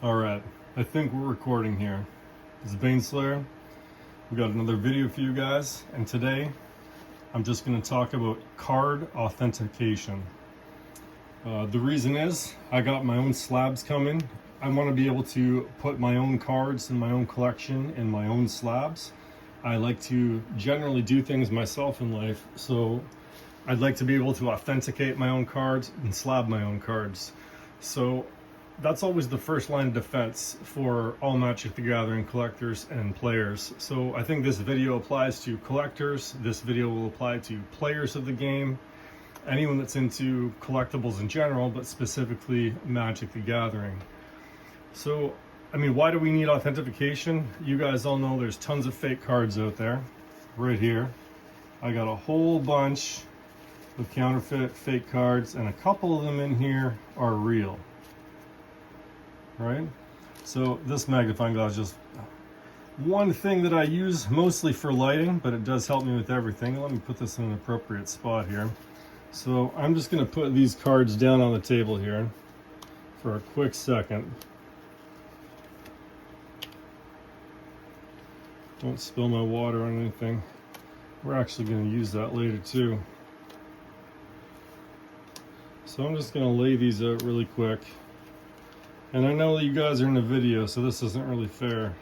Alright, I think we're recording here. This is Baneslayer. We got another video for you guys, and today I'm just going to talk about card authentication. The reason is I got my own slabs coming. I want to be able to put my own cards in my own collection in my own slabs. I like to generally do things myself in life, so I'd like to be able to authenticate my own cards and slab my own cards. So that's always the first line of defense for all Magic the Gathering collectors and players. So I think this video applies to collectors. This video will apply to players of the game, anyone that's into collectibles in general, but specifically Magic the Gathering. So, I mean, why do we need authentication? You guys all know there's tons of fake cards out there. Right here, I got a whole bunch of counterfeit fake cards, and a couple of them in here are real. Right? So this magnifying glass is just one thing that I use mostly for lighting, but it does help me with everything. Let me put this in an appropriate spot here. So I'm just going to put these cards down on the table here for a quick second. Don't spill my water on anything. We're actually going to use that later too. So I'm just going to lay these out really quick. And I know that you guys are in a video, so this isn't really fair.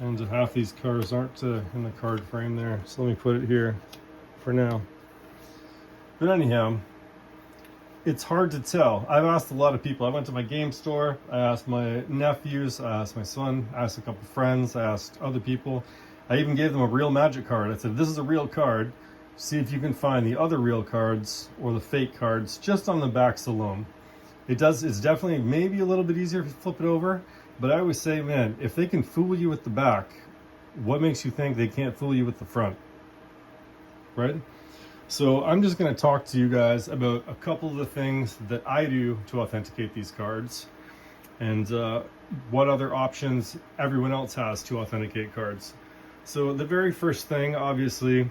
And half these cards aren't in the card frame there, so let me put it here for now. But anyhow, it's hard to tell. I've asked a lot of people. I went to my game store, I asked my nephews, I asked my son, I asked a couple friends, I asked other people. I even gave them a real Magic card. I said, this is a real card. See if you can find the other real cards or the fake cards just on the backs alone. It's definitely maybe a little bit easier if you flip it over, but I always say, man, if they can fool you with the back, what makes you think they can't fool you with the front, right? So I'm just going to talk to you guys about a couple of the things that I do to authenticate these cards, and what other options everyone else has to authenticate cards. So the very first thing, obviously,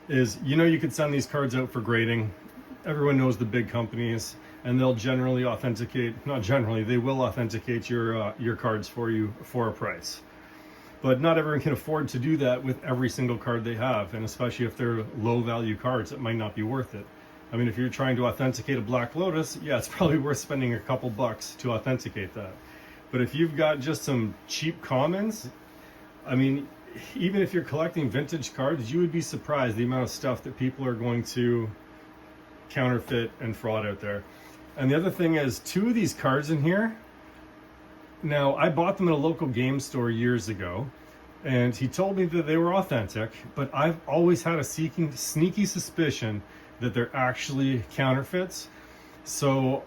is, you could send these cards out for grading. Everyone knows the big companies, and they'll generally authenticate, not generally, they will authenticate your cards for you for a price. But not everyone can afford to do that with every single card they have, and especially if they're low value cards, it might not be worth it. I mean, if you're trying to authenticate a Black Lotus, yeah, it's probably worth spending a couple bucks to authenticate that. But if you've got just some cheap commons, I mean, even if you're collecting vintage cards, you would be surprised the amount of stuff that people are going to counterfeit and fraud out there. And the other thing is, two of these cards in here, now I bought them at a local game store years ago, and he told me that they were authentic, but I've always had a sneaky suspicion that they're actually counterfeits. So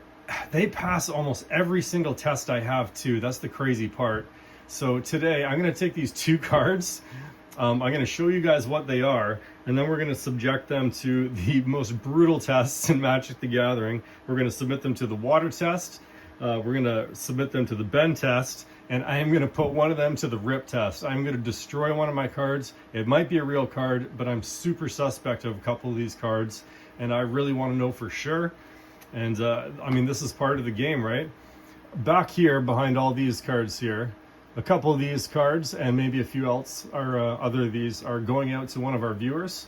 they pass almost every single test I have too. That's the crazy part. So today I'm going to take these two cards. I'm going to show you guys what they are, and then we're going to subject them to the most brutal tests in Magic the Gathering. We're going to submit them to the water test. We're going to submit them to the bend test, and I am going to put one of them to the rip test. I'm going to destroy one of my cards. It might be a real card, but I'm super suspect of a couple of these cards, and I really want to know for sure. And I mean, this is part of the game, right? Back here, behind all these cards here, a couple of these cards and maybe a few else are other of these are going out to one of our viewers,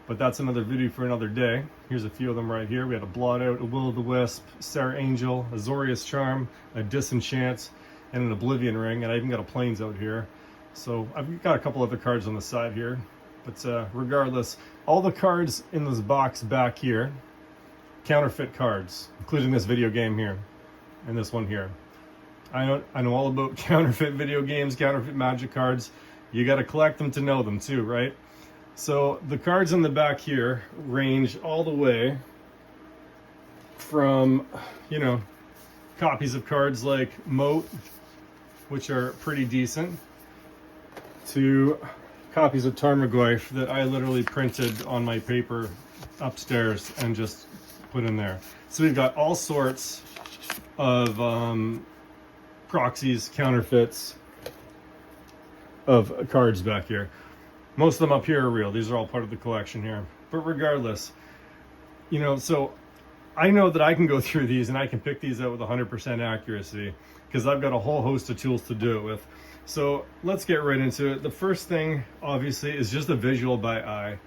but that's another video for another day. Here's a few of them right here. We had a Blot Out, a Will-o'-the-Wisp, Sarah Angel, a Zorius Charm, a Disenchant, and an Oblivion Ring, and I even got a Plains out here. So I've got a couple other cards on the side here, but regardless, all the cards in this box back here, counterfeit cards, including this video game here and this one here. I know all about counterfeit video games, counterfeit Magic cards. You got to collect them to know them too, right? So the cards in the back here range all the way from, copies of cards like Moat, which are pretty decent, to copies of Tarmogoyf that I literally printed on my paper upstairs and just put in there. So we've got all sorts of proxies, counterfeits of cards back here. Most of them up here are real. These are all part of the collection here. But regardless, so I know that I can go through these and I can pick these out with 100% accuracy because I've got a whole host of tools to do it with. So let's get right into it. The first thing, obviously, is just a visual by eye.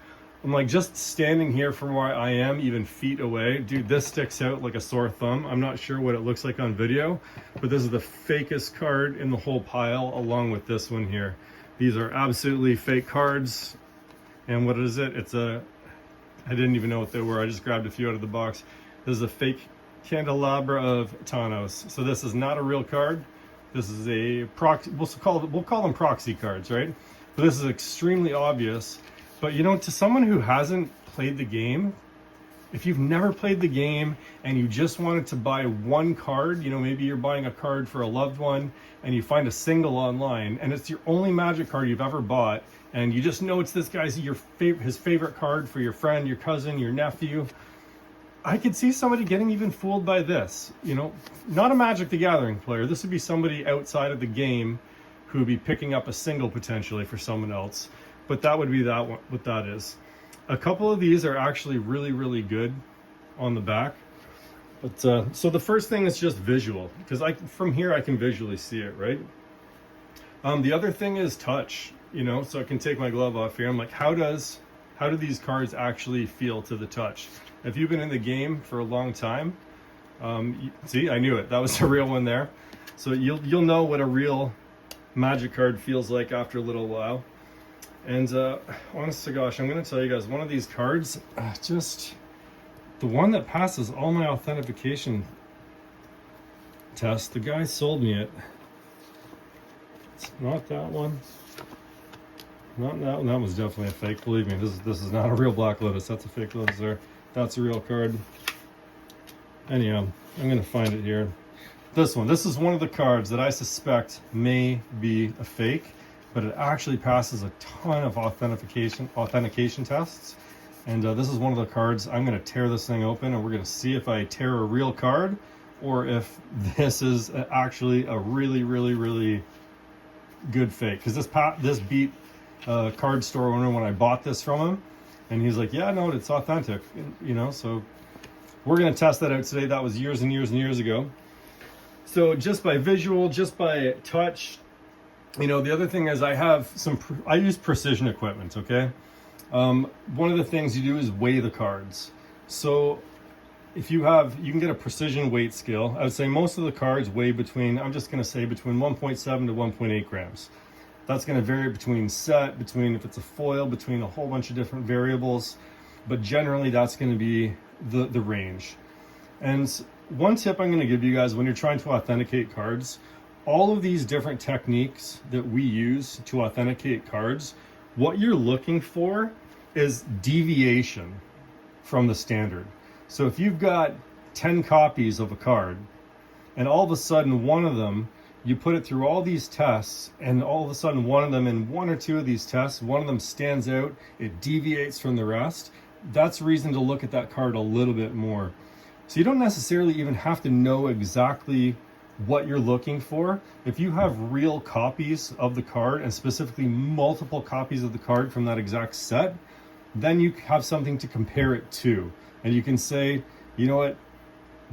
I'm like just standing here from where I am, even feet away. Dude, this sticks out like a sore thumb. I'm not sure what it looks like on video, but this is the fakest card in the whole pile, along with this one here. These are absolutely fake cards. And what is it? It's a, I didn't even know what they were. I just grabbed a few out of the box. This is a fake candelabra of Thanos. So this is not a real card. This is a proxy. We'll call them proxy cards, right? But this is extremely obvious. But you know, to someone who hasn't played the game, if you've never played the game and you just wanted to buy one card, you know, maybe you're buying a card for a loved one and you find a single online and it's your only Magic card you've ever bought, and you just know it's this guy's his favorite card for your friend, your cousin, your nephew. I could see somebody getting even fooled by this. You know, not a Magic the Gathering player. This would be somebody outside of the game who would be picking up a single potentially for someone else. But that would be that one, what that is. A couple of these are actually really, really good on the back. But so the first thing is just visual, because from here I can visually see it, right? The other thing is touch, you know, so I can take my glove off here. I'm like, how do these cards actually feel to the touch? If you've been in the game for a long time, see, I knew it. That was a real one there. So you'll know what a real Magic card feels like after a little while. And honest to gosh, I'm going to tell you guys, one of these cards, just the one that passes all my authentication tests, the guy sold me it. It's not that one. Not that one. That was definitely a fake. Believe me, this is not a real Black Lotus. That's a fake Lotus there. That's a real card. Anyhow, I'm going to find it here. This one. This is one of the cards that I suspect may be a fake, but it actually passes a ton of authentication tests. And this is one of the cards. I'm going to tear this thing open and we're going to see if I tear a real card or if this is actually a really, really, really good fake. Because this beat a card store owner when I bought this from him. And he's like, yeah, no, it's authentic. You know, so we're going to test that out today. That was years and years and years ago. So just by visual, just by touch, you know, the other thing is I use precision equipment, okay? One of the things you do is weigh the cards. So if you can get a precision weight scale. I would say most of the cards weigh between, I'm just gonna say between 1.7 to 1.8 grams. That's gonna vary between if it's a foil, between a whole bunch of different variables, but generally that's gonna be the range. And one tip I'm gonna give you guys when you're trying to authenticate cards, all of these different techniques that we use to authenticate cards, what you're looking for is deviation from the standard. So if you've got 10 copies of a card and all of a sudden one of them, you put it through all these tests and all of a sudden one of them, in one or two of these tests, one of them stands out, it deviates from the rest, that's reason to look at that card a little bit more. So you don't necessarily even have to know exactly what you're looking for. If you have real copies of the card and specifically multiple copies of the card from that exact set, then you have something to compare it to. And you can say, you know what,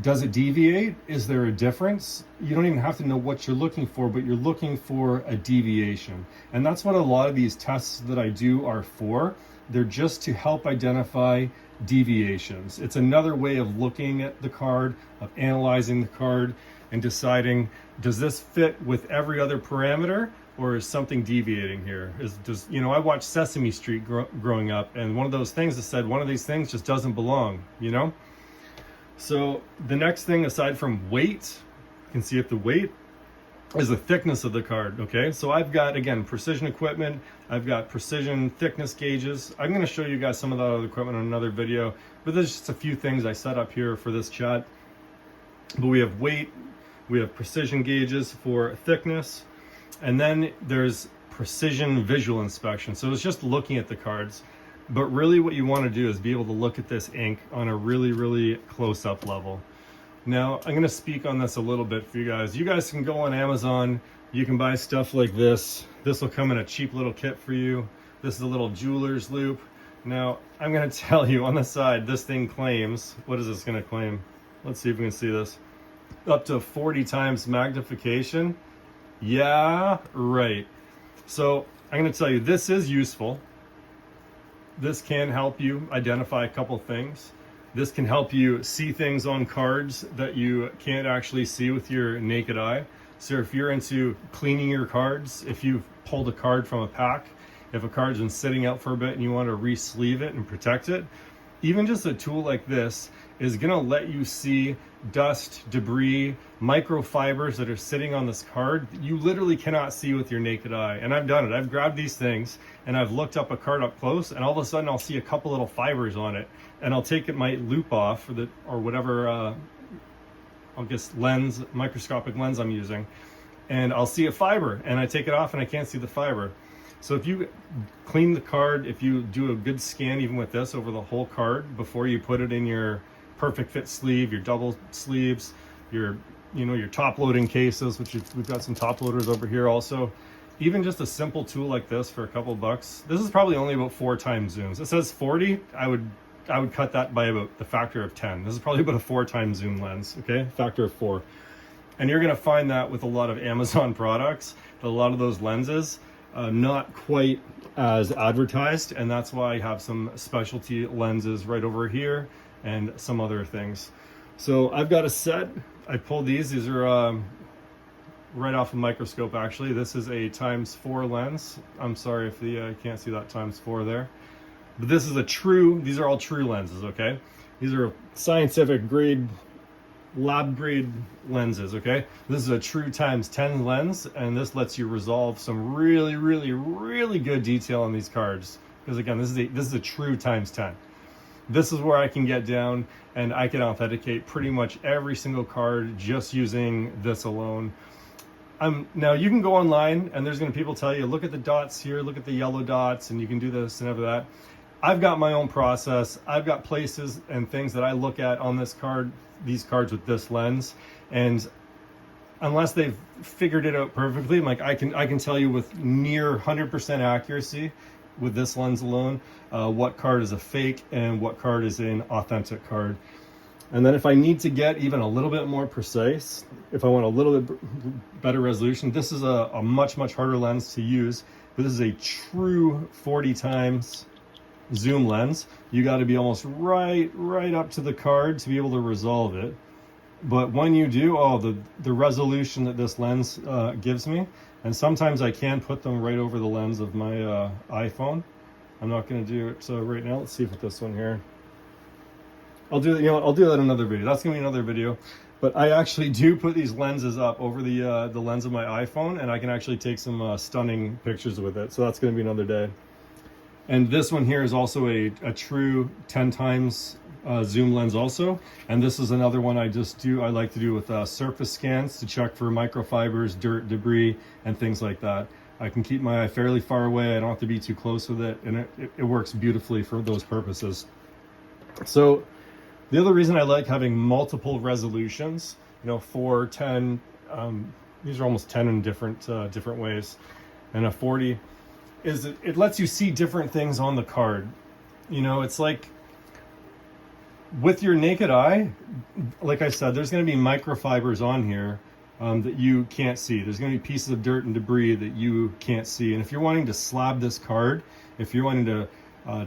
does it deviate? Is there a difference? You don't even have to know what you're looking for, but you're looking for a deviation. And that's what a lot of these tests that I do are for. They're just to help identify deviations. It's another way of looking at the card, of analyzing the card, and deciding, does this fit with every other parameter, or is something deviating here? You know, I watched Sesame Street growing up, and one of those things that said one of these things just doesn't belong, you know? So the next thing, aside from weight, you can see if the weight is the thickness of the card, okay? So I've got, again, precision equipment. I've got precision thickness gauges. I'm gonna show you guys some of that other equipment in another video, but there's just a few things I set up here for this chat. But we have weight, we have precision gauges for thickness, and then there's precision visual inspection. So it's just looking at the cards. But really what you want to do is be able to look at this ink on a really, really close-up level. Now, I'm going to speak on this a little bit for you guys. You guys can go on Amazon. You can buy stuff like this. This will come in a cheap little kit for you. This is a little jeweler's loop. Now, I'm going to tell you on the side, this thing claims, what is this going to claim? Let's see if we can see this. Up to 40 times magnification. Yeah, right. So I'm going to tell you, this is useful. This can help you identify a couple things. This can help you see things on cards that you can't actually see with your naked eye. So if you're into cleaning your cards, if you've pulled a card from a pack, if a card's been sitting out for a bit and you want to re-sleeve it and protect it, even just a tool like this is going to let you see dust, debris, microfibers that are sitting on this card that you literally cannot see with your naked eye. And I've done it. I've grabbed these things and I've looked up a card up close, and all of a sudden I'll see a couple little fibers on it, and I'll take my loop off or whatever I'll guess lens, microscopic lens I'm using, and I'll see a fiber, and I take it off and I can't see the fiber. So if you clean the card, if you do a good scan even with this over the whole card before you put it in your perfect fit sleeve, your double sleeves, your top loading cases, which we've got some top loaders over here also. Even just a simple tool like this for a couple bucks. This is probably only about 4 times zooms. It says 40. I would cut that by about the factor of 10. This is probably about a 4 times zoom lens, okay? Factor of 4. And you're gonna find that with a lot of Amazon products, a lot of those lenses, not quite as advertised, and that's why I have some specialty lenses right over here and some other things. So I've got a set. I pulled these are right off a microscope actually. This is a ×4 lens. I'm sorry if you can't see that ×4 there. But this is these are all true lenses, okay? These are scientific grade, lab grade lenses, okay? This is a true ×10 lens, and this lets you resolve some really, really, really good detail on these cards. Because again, this is a true ×10. This is where I can get down and I can authenticate pretty much every single card just using this alone. Now you can go online and there's going to people tell you, look at the dots here, look at the yellow dots, and you can do this and have that. I've got my own process. I've got places and things that I look at on this card, these cards with this lens, and unless they've figured it out perfectly, like I can tell you with near 100% accuracy with this lens alone, what card is a fake and what card is an authentic card. And then if I need to get even a little bit more precise, if I want a little bit better resolution, this is a much, much harder lens to use, but this is a true 40 times zoom lens. You got to be almost right up to the card to be able to resolve it. But when you do, the resolution that this lens gives me, and sometimes I can put them right over the lens of my iPhone. I'm not going to do it right now. Let's see if with this one here. I'll do that. I'll do that in another video. That's going to be another video. But I actually do put these lenses up over the lens of my iPhone, and I can actually take some stunning pictures with it. So that's going to be another day. And this one here is also a true 10 times zoom lens also. And this is another one I like to do with surface scans to check for microfibers, dirt, debris, and things like that. I can keep my eye fairly far away. I don't have to be too close with it, and it works beautifully for those purposes. So the other reason I like having multiple resolutions, 4, 10, these are almost 10 in different ways, and a 40, is it lets you see different things on the card. It's like with your naked eye, like I said, there's going to be microfibers on here that you can't see. There's going to be pieces of dirt and debris that you can't see. And if you're wanting to slab this card, if you're wanting to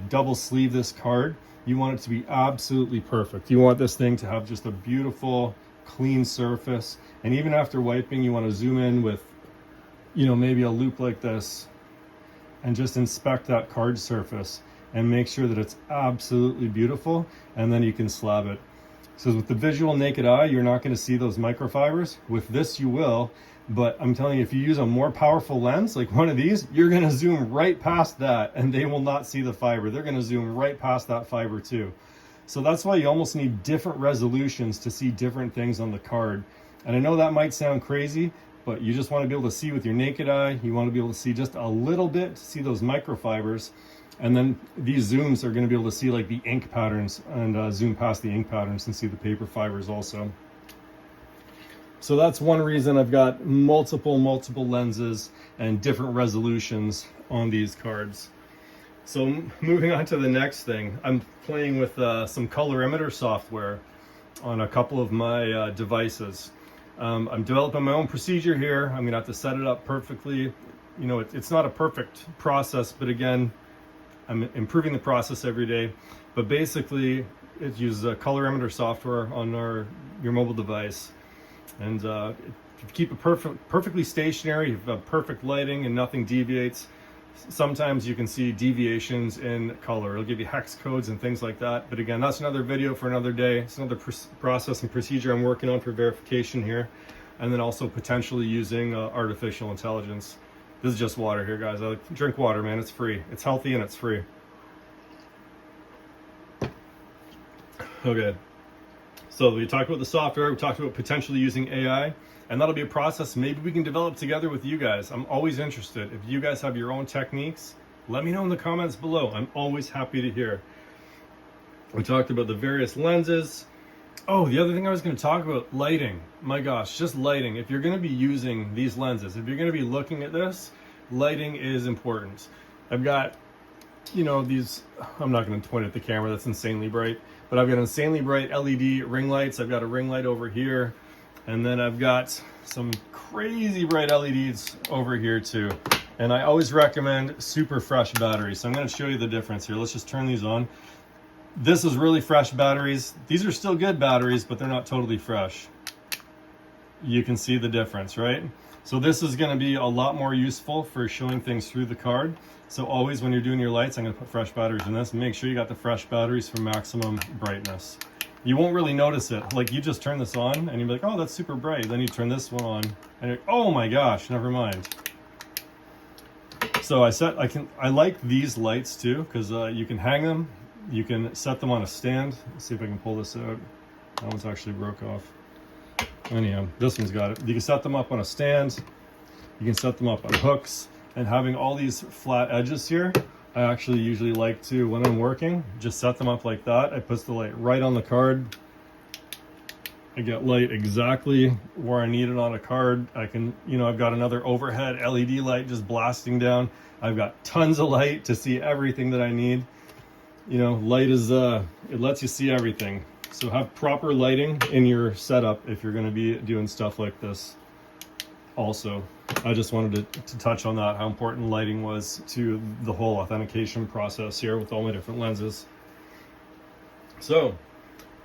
double sleeve this card, you want it to be absolutely perfect. You want this thing to have just a beautiful, clean surface. And even after wiping, you want to zoom in with, maybe a loop like this and just inspect that card surface and make sure that it's absolutely beautiful, and then you can slab it. So with the visual naked eye, you're not going to see those microfibers. With this, you will. But I'm telling you, if you use a more powerful lens, like one of these, you're going to zoom right past that and they will not see the fiber. They're going to zoom right past that fiber too. So that's why you almost need different resolutions to see different things on the card. And I know that might sound crazy, but you just want to be able to see with your naked eye. You want to be able to see just a little bit to see those microfibers. And then these zooms are going to be able to see like the ink patterns and zoom past the ink patterns and see the paper fibers also. So that's one reason I've got multiple lenses and different resolutions on these cards. So moving on to the next thing, I'm playing with some colorimeter software on a couple of my devices. I'm developing my own procedure here. I'm gonna have to set it up perfectly. You know, it's not a perfect process, but again, I'm improving the process every day. But basically, it uses a colorimeter software on your mobile device, and if you keep it perfectly stationary, you have perfect lighting and nothing deviates. Sometimes you can see deviations in color. It'll give you hex codes and things like that. But again, that's another video for another day. It's another process and procedure I'm working on for verification here. And then also potentially using artificial intelligence. This is just water here, guys. Drink water, man. It's free. It's healthy and it's free. Okay. So we talked about the software. We talked about potentially using AI. And that'll be a process maybe we can develop together with you guys. I'm always interested. If you guys have your own techniques, let me know in the comments below. I'm always happy to hear. We talked about the various lenses. Oh, the other thing I was going to talk about, lighting. My gosh, just lighting. If you're going to be using these lenses, if you're going to be looking at this, lighting is important. I've got, you know, these, I'm not going to point at the camera, that's insanely bright, but I've got insanely bright LED ring lights. I've got a ring light over here. And then I've got some crazy bright LEDs over here too. And I always recommend super fresh batteries. So I'm going to show you the difference here. Let's just turn these on. This is really fresh batteries. These are still good batteries, but they're not totally fresh. You can see the difference, right? So this is going to be a lot more useful for showing things through the card. So always when you're doing your lights, I'm going to put fresh batteries in this. Make sure you got the fresh batteries for maximum brightness. You won't really notice it. Like, you just turn this on and you'll be like, oh, that's super bright. Then you turn this one on and you're, oh my gosh, never mind. So I like these lights too, because you can hang them. You can set them on a stand. Let's see if I can pull this out. That one's actually broke off. Anyhow, this one's got it. You can set them up on a stand. You can set them up on hooks. And having all these flat edges here, I actually usually like to, when I'm working, just set them up like that. I put the light right on the card. I get light exactly where I need it on a card. I can, you know, I've got another overhead LED light just blasting down. I've got tons of light to see everything that I need. You know, light is, it lets you see everything. So have proper lighting in your setup if you're going to be doing stuff like this. Also, I just wanted to touch on that, how important lighting was to the whole authentication process here with all my different lenses. So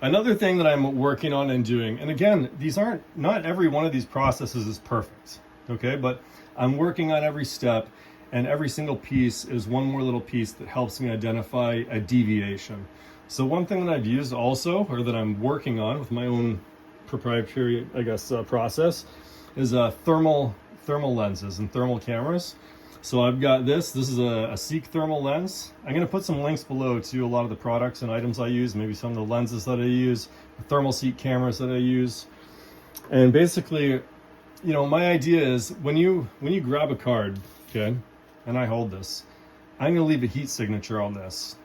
another thing that I'm working on and doing, and again, not every one of these processes is perfect, okay? But I'm working on every step, and every single piece is one more little piece that helps me identify a deviation. So one thing that I've used also, or that I'm working on with my own proprietary, I guess, process, is thermal lenses and thermal cameras. So I've got this is a Seek thermal lens. I'm going to put some links below to a lot of the products and items I use, maybe some of the lenses that I use, the thermal Seek cameras that I use. And basically, you know, my idea is when you grab a card, okay, and I hold this, I'm going to leave a heat signature on this.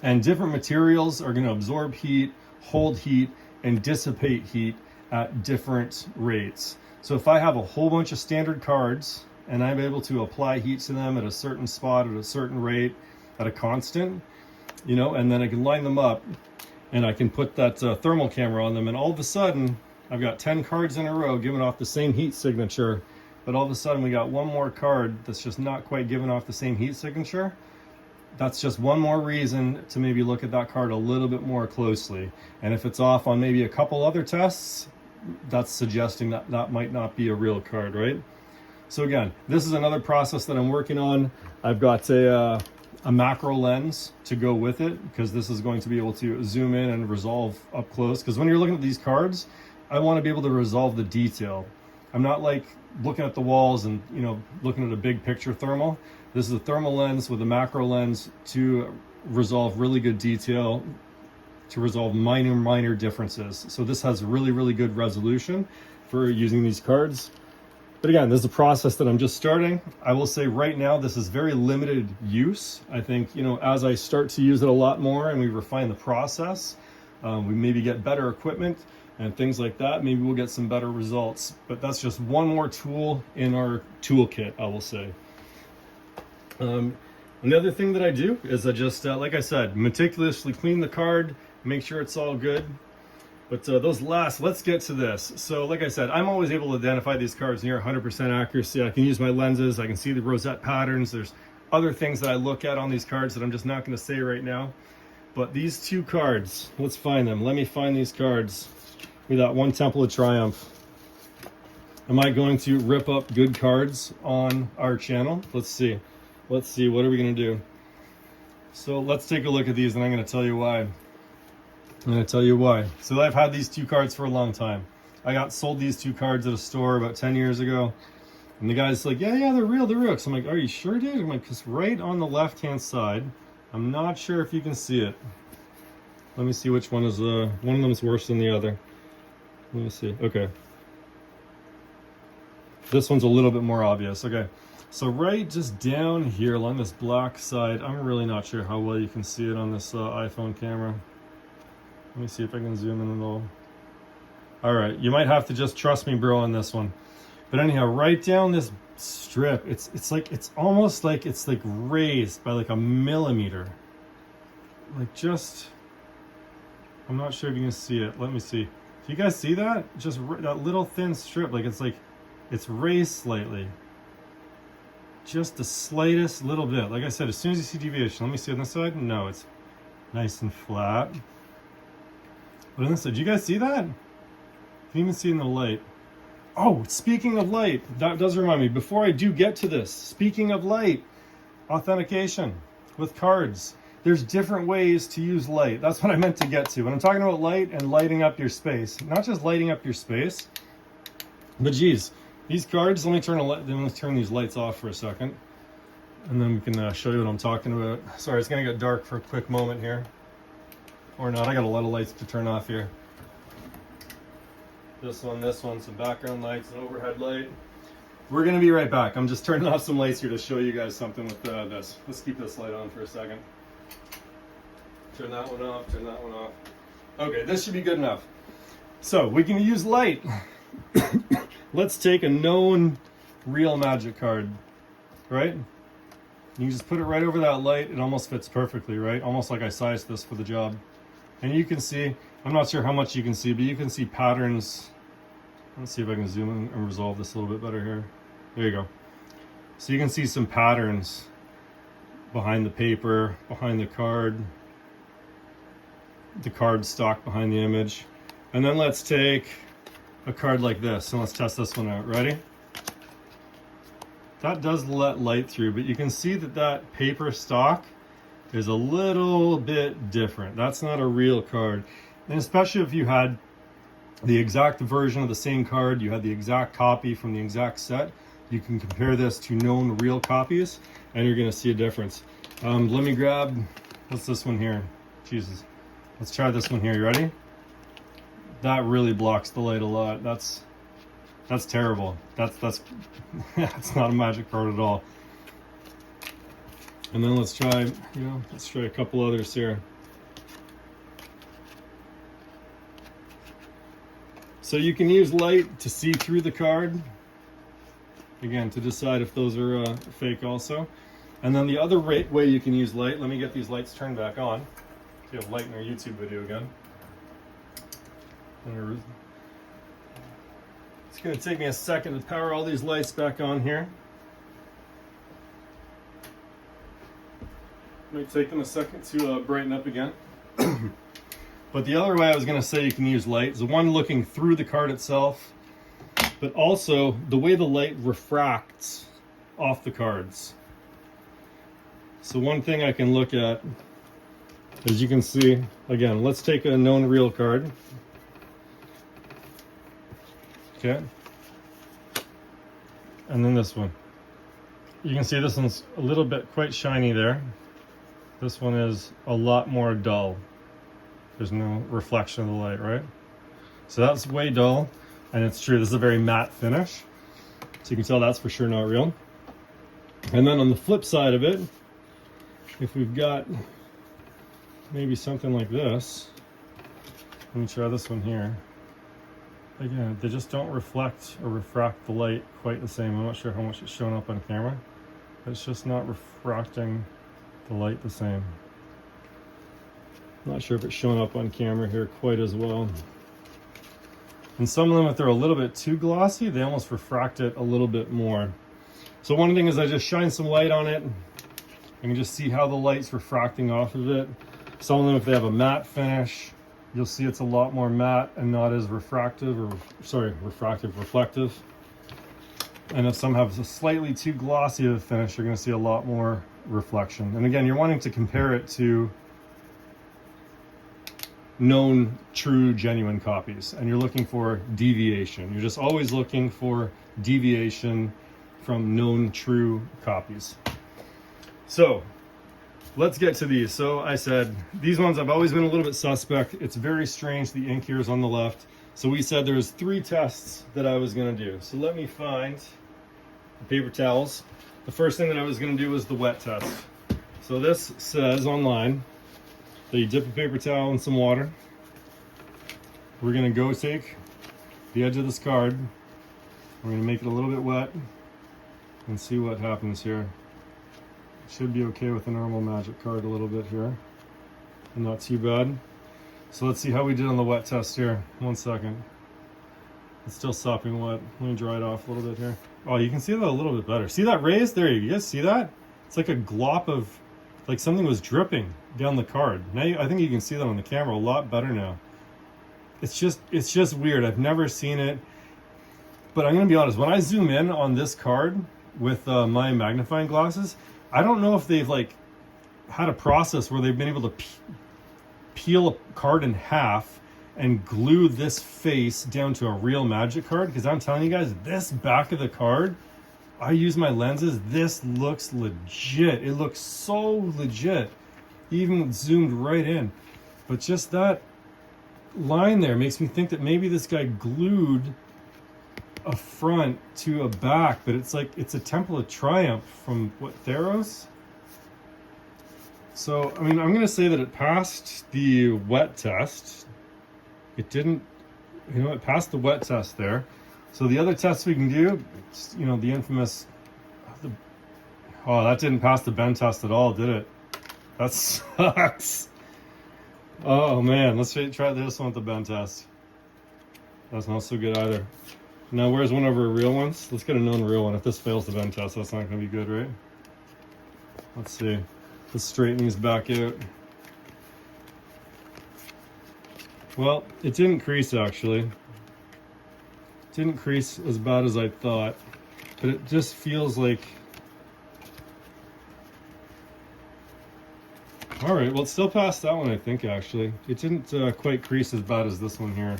And different materials are going to absorb heat, hold heat, and dissipate heat at different rates. So if I have a whole bunch of standard cards and I'm able to apply heat to them at a certain spot at a certain rate at a constant, you know, and then I can line them up and I can put that thermal camera on them, and all of a sudden I've got 10 cards in a row giving off the same heat signature, but all of a sudden we got one more card that's just not quite giving off the same heat signature. That's just one more reason to maybe look at that card a little bit more closely. And if it's off on maybe a couple other tests, that's suggesting that that might not be a real card, right? So again, this is another process that I'm working on. I've got a macro lens to go with it, because this is going to be able to zoom in and resolve up close. Because when you're looking at these cards, I want to be able to resolve the detail. I'm not like looking at the walls and, you know, looking at a big picture thermal. This is a thermal lens with a macro lens to resolve really good detail, to resolve minor differences. So this has really good resolution for using these cards. But again, this is a process that I'm just starting. I will say right now, this is very limited use. I think, you know, as I start to use it a lot more and we refine the process, we maybe get better equipment and things like that, maybe we'll get some better results. But that's just one more tool in our toolkit, I will say. And the other thing that I do is I just, like I said, meticulously clean the card, make sure it's all good. But let's get to this. So like I said, I'm always able to identify these cards near 100% accuracy. I can use my lenses, I can see the rosette patterns. There's other things that I look at on these cards that I'm just not gonna say right now. But these two cards, let's find them. Let me find these cards. We got one Temple of Triumph. Am I going to rip up good cards on our channel? Let's see. Let's see, what are we gonna do? So let's take a look at these and I'm gonna tell you why. I'm gonna tell you why. So I've had these two cards for a long time. I got sold these two cards at a store about 10 years ago. And the guy's like, yeah, they're real. So I'm like, are you sure, dude? I'm like, because right on the left-hand side, I'm not sure if you can see it. Let me see which one is, one of them is worse than the other. Let me see, okay. This one's a little bit more obvious, okay. So right just down here along this black side, I'm really not sure how well you can see it on this iPhone camera. Let me see if I can zoom in at all. All right, you might have to just trust me, bro, on this one. But anyhow, right down this strip, it's almost like it's like raised by like a millimeter. Like just, I'm not sure if you can see it. Let me see. Do you guys see that? Just that little thin strip, it's raised slightly. Just the slightest little bit. Like I said, as soon as you see deviation, let me see on this side. No, it's nice and flat. But on this side, do you guys see that? You can even see in the light. Oh, speaking of light, that does remind me, before I do get to this, speaking of light, authentication with cards. There's different ways to use light. That's what I meant to get to. When I'm talking about light and lighting up your space, not just lighting up your space, but geez, these cards, let me turn these lights off for a second, and then we can show you what I'm talking about. Sorry, it's gonna get dark for a quick moment here. Or not, I got a lot of lights to turn off here. This one, some background lights, an overhead light. We're gonna be right back. I'm just turning off some lights here to show you guys something with this. Let's keep this light on for a second. Turn that one off, turn that one off. Okay, this should be good enough. So we can use light. Let's take a known real magic card, right? You just put it right over that light. It almost fits perfectly, right? Almost like I sized this for the job. And you can see, I'm not sure how much you can see, but you can see patterns. Let's see if I can zoom in and resolve this a little bit better here. There you go. So you can see some patterns behind the paper, behind the card stock behind the image. And then let's take a card like this and let's test this one out. Ready? That does let light through, but you can see that paper stock is a little bit different. That's not a real card. And especially if you had the exact version of the same card, you had the exact copy from the exact set, you can compare this to known real copies and you're gonna see a difference. Let me grab, what's this one here? Jesus. Let's try this one here, you ready? That really blocks the light a lot. That's terrible. That's that's not a magic card at all. And then let's try a couple others here. So you can use light to see through the card. Again, to decide if those are fake also. And then the other way you can use light, let me get these lights turned back on. So you have light in our YouTube video again. It's going to take me a second to power all these lights back on here. Might take them a second to brighten up again. But the other way I was going to say you can use light is the one looking through the card itself, but also the way the light refracts off the cards. So one thing I can look at, as you can see, again, let's take a known real card. Okay. And then this one. You can see this one's a little bit quite shiny there. This one is a lot more dull. There's no reflection of the light, right? So that's way dull, and it's true, this is a very matte finish. So you can tell that's for sure not real. And then on the flip side of it, if we've got maybe something like this, let me try this one here. Again, they just don't reflect or refract the light quite the same. I'm not sure how much it's showing up on camera. It's just not refracting The light the same. Not sure if it's showing up on camera here quite as well. And some of them, if they're a little bit too glossy, they almost refract it a little bit more. So one thing is I just shine some light on it. I can just see how the light's refracting off of it. Some of them, if they have a matte finish, you'll see it's a lot more matte and not as refractive, or sorry, reflective. And if some have a slightly too glossy of a finish, you're going to see a lot more reflection. And again, you're wanting to compare it to known, true, genuine copies, and you're looking for deviation. You're just always looking for deviation from known, true copies. So let's get to these. So I said these ones I've always been a little bit suspect. It's very strange the ink here is on the left. So we said there's 3 tests that I was going to do. So let me find the paper towels. The first thing that I was going to do was the wet test. So this says online that you dip a paper towel in some water. We're going to go take the edge of this card. We're going to make it a little bit wet and see what happens here. It should be okay with a normal magic card a little bit here. Not too bad. So let's see how we did on the wet test here. 1 second. It's still sopping wet. Let me dry it off a little bit here. Oh, you can see that a little bit better. See that raise? There, you guys see that? It's like a glop of, like something was dripping down the card. Now I think you can see that on the camera a lot better now. It's just weird. I've never seen it. But I'm going to be honest, when I zoom in on this card with my magnifying glasses, I don't know if they've like had a process where they've been able to peel a card in half and glue this face down to a real magic card, because I'm telling you guys, this back of the card, I use my lenses, this looks legit. It looks so legit, even zoomed right in. But just that line there makes me think that maybe this guy glued a front to a back, but it's like it's a Temple of Triumph from what, Theros? So I mean, I'm gonna say that it passed the wet test. It didn't, you know, it passed the wet test there. So the other tests we can do, it's, you know, the infamous, oh, that didn't pass the bend test at all, did it? That sucks. Oh man, let's try this one with the bend test. That's not so good either. Now where's one of our real ones? Let's get a known real one. If this fails the bend test, that's not gonna be good, right? Let's see. Let's straighten these back out. Well, it didn't crease actually. It didn't crease as bad as I thought, but it just feels like... All right, well, it still passed that one, I think, actually. It didn't quite crease as bad as this one here.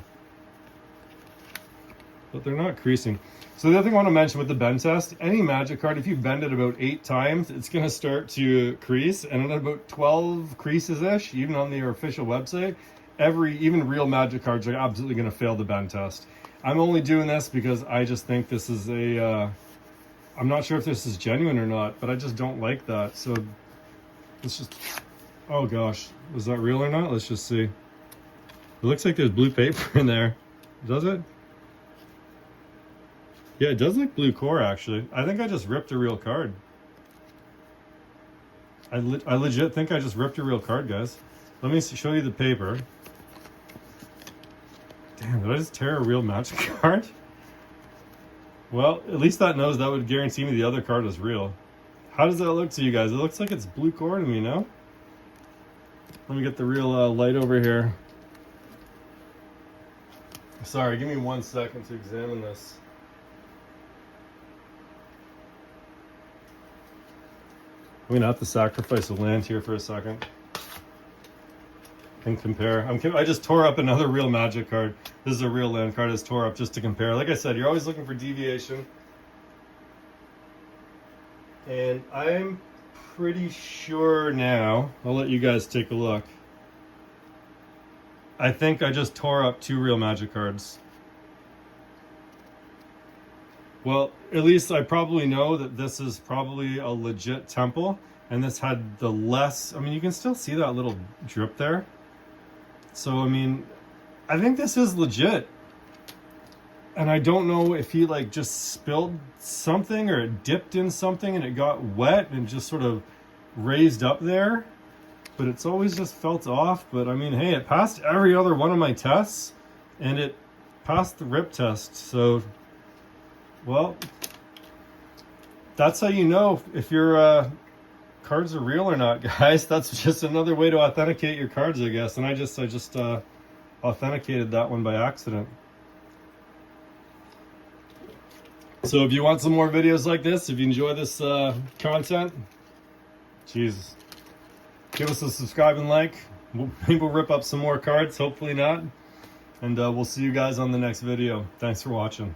But they're not creasing. So the other thing I want to mention with the bend test, any magic card, if you bend it about 8 times, it's going to start to crease. And at about 12 creases-ish, even on their official website, even real magic cards are absolutely going to fail the bend test. I'm only doing this because I just think this is a... I'm not sure if this is genuine or not, but I just don't like that. So let's just... Oh gosh, was that real or not? Let's just see. It looks like there's blue paper in there. Does it? Yeah, it does look blue core actually. I think I just ripped a real card. I legit think I just ripped a real card, guys. Let me show you the paper. Damn, did I just tear a real magic card? Well, at least that knows that would guarantee me the other card is real. How does that look to you guys? It looks like it's blue core to me, no? Let me get the real light over here. Sorry, give me 1 second to examine this. I'm gonna have to sacrifice a land here for a second and compare. I just tore up another real magic card. This is a real land card I just tore up just to compare. Like I said, you're always looking for deviation. And I'm pretty sure now, I'll let you guys take a look. I think I just tore up 2 real magic cards. Well, at least I probably know that this is probably a legit temple, and this had the less, I mean, you can still see that little drip there. So, I mean, I think this is legit. And I don't know if he like just spilled something or it dipped in something and it got wet and just sort of raised up there, but it's always just felt off. But I mean, hey, it passed every other one of my tests, and it passed the rip test. So, well, that's how you know if your cards are real or not, guys. That's just another way to authenticate your cards, I guess. And I just authenticated that one by accident. So if you want some more videos like this, if you enjoy this content, Jesus, give us a subscribe and like. Maybe we'll rip up some more cards, hopefully not. And we'll see you guys on the next video. Thanks for watching.